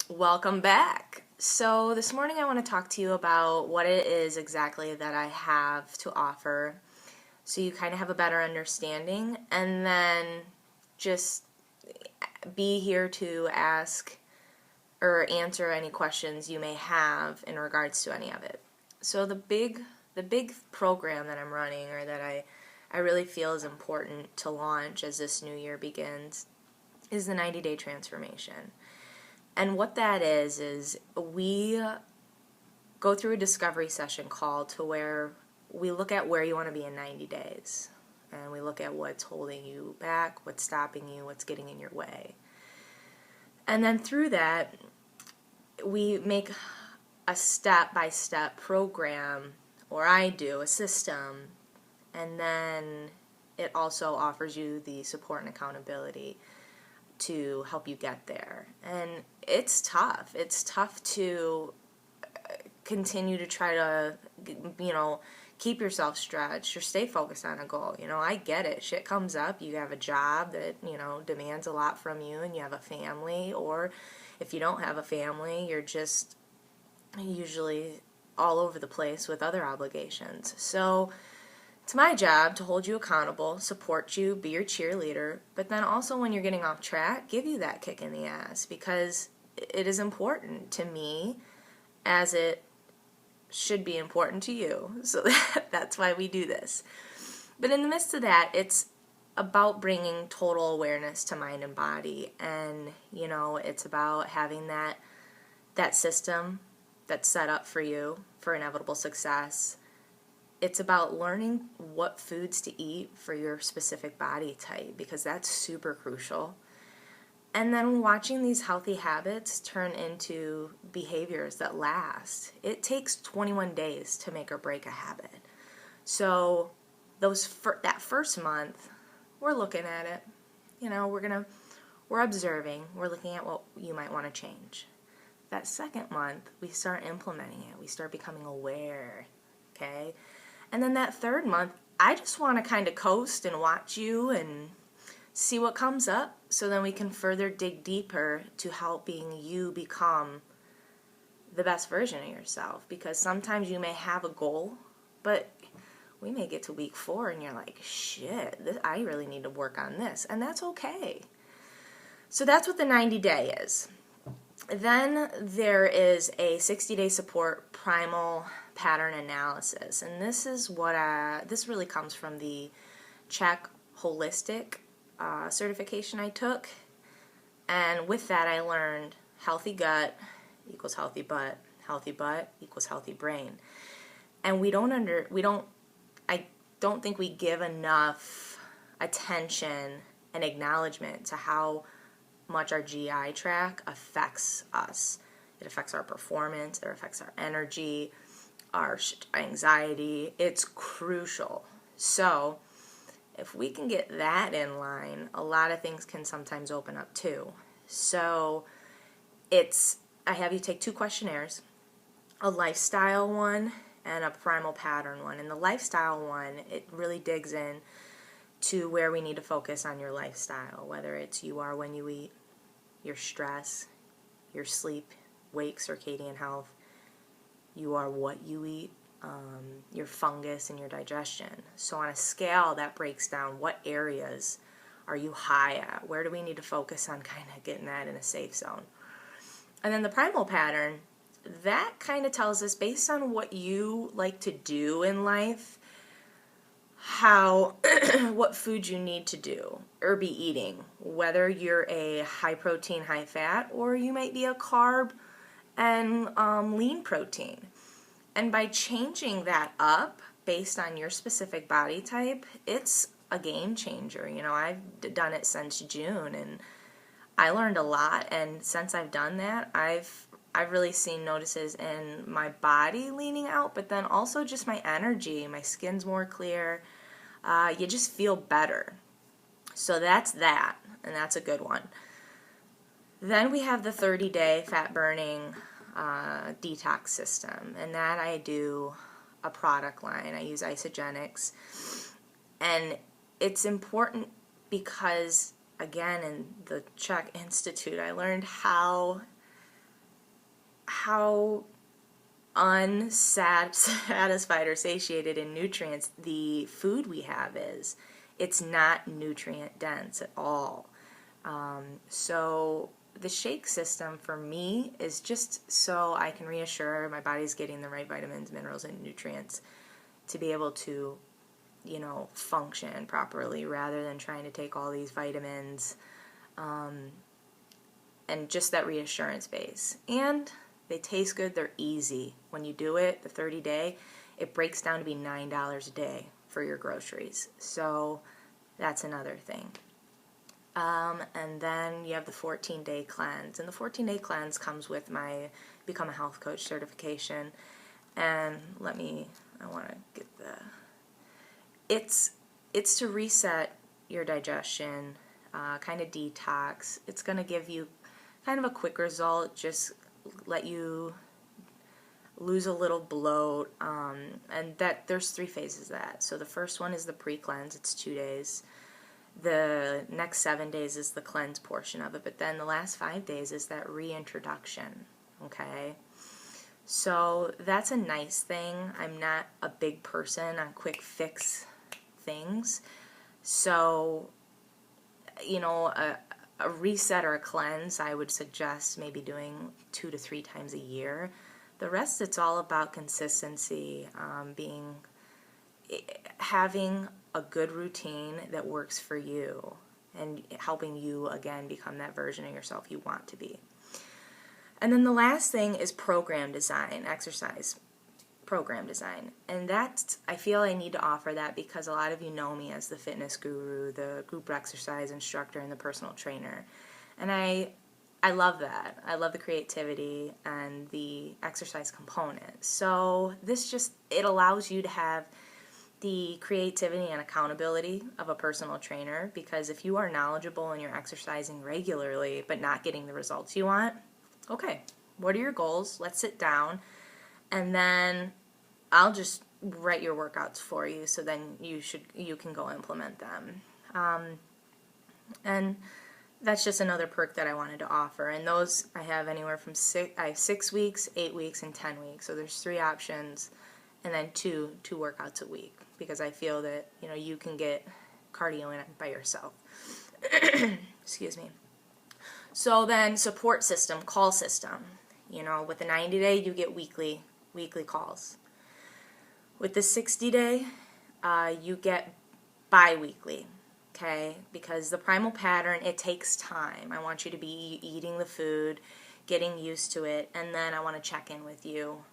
Welcome back. So, this morning I want to talk to you about what it is exactly that I have to offer so you kind of have a better understanding, and then just be here to ask or answer any questions you may have in regards to any of it. So, the big program that I'm running, or that I really feel is important to launch as this new year begins, is the 90-day transformation. And what that is we go through a discovery session call to where we look at where you want to be in 90 days. And we look at what's holding you back, what's stopping you, what's getting in your way. And then through that, we make a step-by-step program, or I do, a system, and then it also offers you the support and accountability to help you get there. And it's tough. It's tough to continue to try to, keep yourself stretched or stay focused on a goal. I get it. Shit comes up. You have a job that, demands a lot from you, and you have a family, or if you don't have a family, you're just usually all over the place with other obligations. So it's my job to hold you accountable, support you, be your cheerleader, but then also when you're getting off track, give you that kick in the ass, because it is important to me as it should be important to you. So that's why we do this. But in the midst of that, it's about bringing total awareness to mind and body, and it's about having that system that's set up for you for inevitable success. It's about learning what foods to eat for your specific body type, because that's super crucial. And then watching these healthy habits turn into behaviors that last. It takes 21 days to make or break a habit. So that first month, we're looking at it. We're observing. We're looking at what you might want to change. That second month, we start implementing it. We start becoming aware. Okay? And then that third month, I just want to kind of coast and watch you and see what comes up, so then we can further dig deeper to helping you become the best version of yourself. Because sometimes you may have a goal, but we may get to week 4 and you're like, shit, I really need to work on this. And that's okay. So that's what the 90-day is. Then there is a 60-day support primal pattern analysis. And this is this really comes from the Czech Holistic certification I took. And with that, I learned healthy gut equals healthy butt equals healthy brain. And I don't think we give enough attention and acknowledgement to how much our GI tract affects us. It affects our performance, it affects our energy, our anxiety. It's crucial. So if we can get that in line, a lot of things can sometimes open up too. So I have you take 2 questionnaires, a lifestyle one and a primal pattern one. And the lifestyle one, it really digs in to where we need to focus on your lifestyle, whether it's you are when you eat, your stress, your sleep, wake, circadian health, you are what you eat, your fungus and your digestion. So on a scale that breaks down what areas are you high at, where do we need to focus on kind of getting that in a safe zone. And then the primal pattern, that kind of tells us, based on what you like to do in life, how what food you need to do or be eating, whether you're a high protein, high fat, or you might be a carb and lean protein. And by changing that up based on your specific body type, it's a game changer. I've done it since June, and I learned a lot. And since I've done that, I've really seen notices in my body leaning out, but then also just my energy. My skin's more clear. You just feel better. So that's that, and that's a good one. Then we have the 30-day fat-burning detox system, and that I do a product line. I use Isogenics, and it's important because, again, in the Czech Institute, I learned how how unsatisfied or satiated in nutrients the food we have is. It's not nutrient dense at all. So the shake system for me is just so I can reassure my body's getting the right vitamins, minerals, and nutrients to be able to, function properly, rather than trying to take all these vitamins, and just that reassurance base. And they taste good, they're easy. When you do it, the 30-day, it breaks down to be $9 a day for your groceries. So that's another thing. And then you have the 14-day cleanse. And the 14-day cleanse comes with my Become a Health Coach certification. And I want to get it's to reset your digestion, kind of detox. It's going to give you kind of a quick result, just let you lose a little bloat, and that there's 3 phases of that. So the first one is the pre-cleanse. It's 2 days. The next 7 days is the cleanse portion of it, but then the last 5 days is that reintroduction, okay? So that's a nice thing. I'm not a big person on quick fix things. So, a reset or a cleanse, I would suggest maybe doing 2 to 3 times a year. The rest, it's all about consistency, having a good routine that works for you, and helping you, again, become that version of yourself you want to be. And then the last thing is program design, exercise program design. And I feel I need to offer that because a lot of you know me as the fitness guru, the group exercise instructor, and the personal trainer. And I love that. I love the creativity and the exercise component. So it allows you to have the creativity and accountability of a personal trainer, because if you are knowledgeable and you're exercising regularly but not getting the results you want, okay, what are your goals? Let's sit down, and then I'll just write your workouts for you, so then you can go implement them. And that's just another perk that I wanted to offer. And those I have anywhere from 6 weeks, 8 weeks, and 10 weeks. So there's 3 options, and then two workouts a week, because I feel that you can get cardio in by yourself. Excuse me. So then support system, call system. With the 90-day, you get weekly calls. With the 60-day, you get bi-weekly, okay? Because the primal pattern, it takes time. I want you to be eating the food, getting used to it, and then I want to check in with you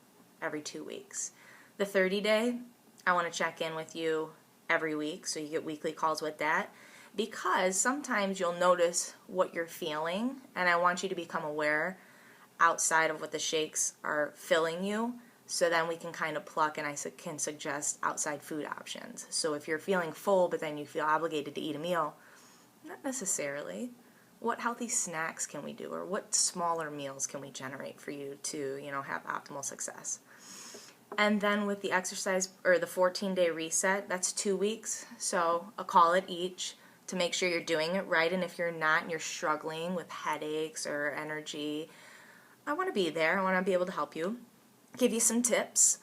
every 2 weeks. The 30-day, I want to check in with you every week, so you get weekly calls with that, because sometimes you'll notice what you're feeling, and I want you to become aware outside of what the shakes are filling you, so then we can kind of pluck, and I can suggest outside food options. So if you're feeling full but then you feel obligated to eat a meal, not necessarily. What healthy snacks can we do, or what smaller meals can we generate for you to have optimal success? And then with the exercise, or the 14-day reset, that's 2 weeks, so a call at each to make sure you're doing it right. And if you're not and you're struggling with headaches or energy, I want to be there. I want to be able to help you, give you some tips.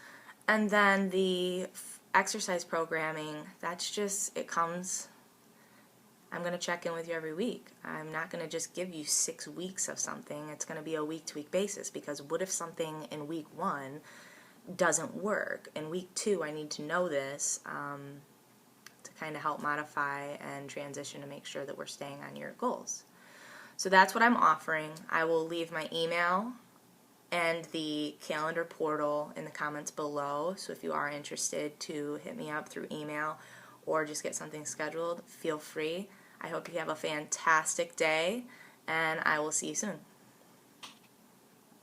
And then the exercise programming, it comes, I'm going to check in with you every week. I'm not going to just give you 6 weeks of something. It's going to be a week-to-week basis, because what if something in week 1 doesn't work? In week 2, I need to know this to kind of help modify and transition to make sure that we're staying on your goals. So that's what I'm offering. I will leave my email and the calendar portal in the comments below. So if you are interested to hit me up through email or just get something scheduled, feel free. I hope you have a fantastic day, and I will see you soon.